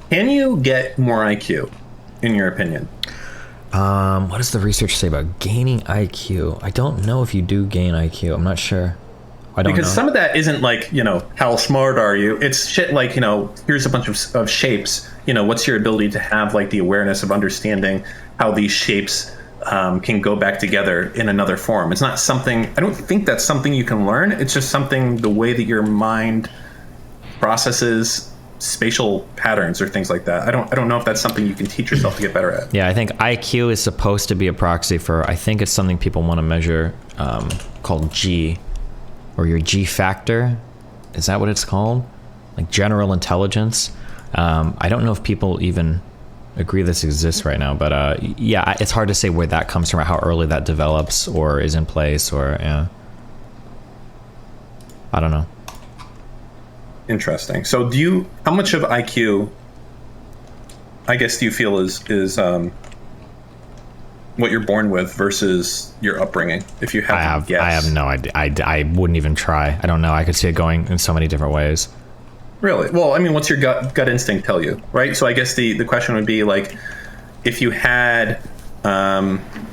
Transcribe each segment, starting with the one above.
Can you get more IQ, in your opinion? What does the research say about gaining IQ? I don't know if you do gain IQ. I'm not sure. I don't know. Because some of that isn't like, how smart are you? It's shit like, here's a bunch of shapes. What's your ability to have like the awareness of understanding how these shapes can go back together in another form? It's not something, I don't think that's something you can learn. It's just something, the way that your mind processes spatial patterns or things like that. I don't know if that's something you can teach yourself to get better at. Yeah, I think IQ is supposed to be a proxy for, I think it's something people want to measure called G, or your G factor. Is that what it's called? Like general intelligence. I don't know if people even agree this exists right now, but yeah, it's hard to say where that comes from, or how early that develops or is in place, or yeah. I don't know. Interesting. So how much of IQ, I guess, do you feel is what you're born with versus your upbringing? If you have I have no idea. I wouldn't even try. I don't know. I could see it going in so many different ways. Really? Well, I mean, what's your gut instinct tell you, right? So I guess the question would be like, if you had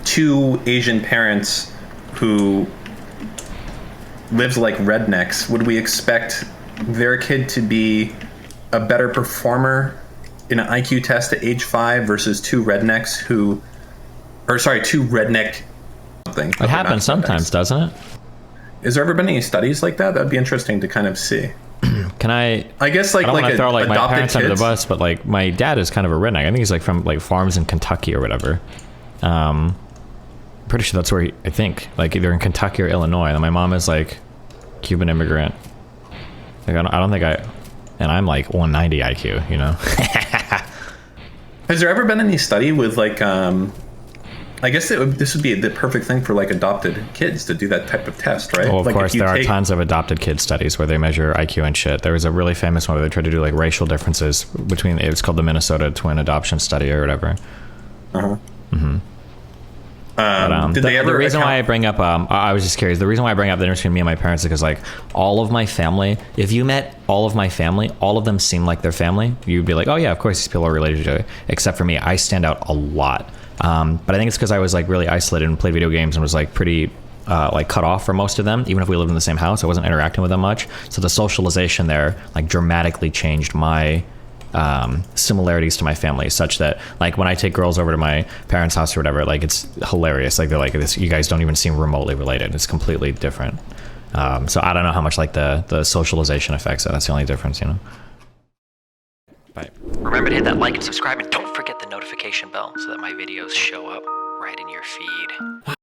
two Asian parents who lived like rednecks, would we expect their kid to be a better performer in an IQ test at age 5 versus two redneck something? It happens sometimes, doesn't it? Has there ever been any studies like that? That'd be interesting to kind of see. I guess I don't want to throw like my adopted parents under the bus, but like my dad is kind of a redneck. I think he's like from like farms in Kentucky or whatever. Pretty sure that's where I think like either in Kentucky or Illinois. And my mom is like Cuban immigrant. Like I don't think and I'm like 190 IQ, Has there ever been any study with like, I guess this would be the perfect thing for like adopted kids to do that type of test, right? Well, of like course, there are tons of adopted kid studies where they measure IQ and shit. There was a really famous one where they tried to do like racial differences between, it was called the Minnesota Twin Adoption Study or whatever. Uh-huh. Mm-hmm. The reason why I bring up, I was just curious. The reason why I bring up the difference between me and my parents is because like all of my family, if you met all of my family, all of them seem like their family. You'd be like, oh yeah, of course these people are related to each other. Except for me, I stand out a lot. But I think it's because I was like really isolated and played video games and was like pretty like cut off from most of them. Even if we lived in the same house, I wasn't interacting with them much. So the socialization there like dramatically changed my similarities to my family, such that like when I take girls over to my parents' house or whatever, like it's hilarious. Like they're like, this, you guys don't even seem remotely related. It's completely different. So I don't know how much like the socialization affects it. That's the only difference, Bye. Remember to hit that like and subscribe, and don't forget the notification bell so that my videos show up right in your feed.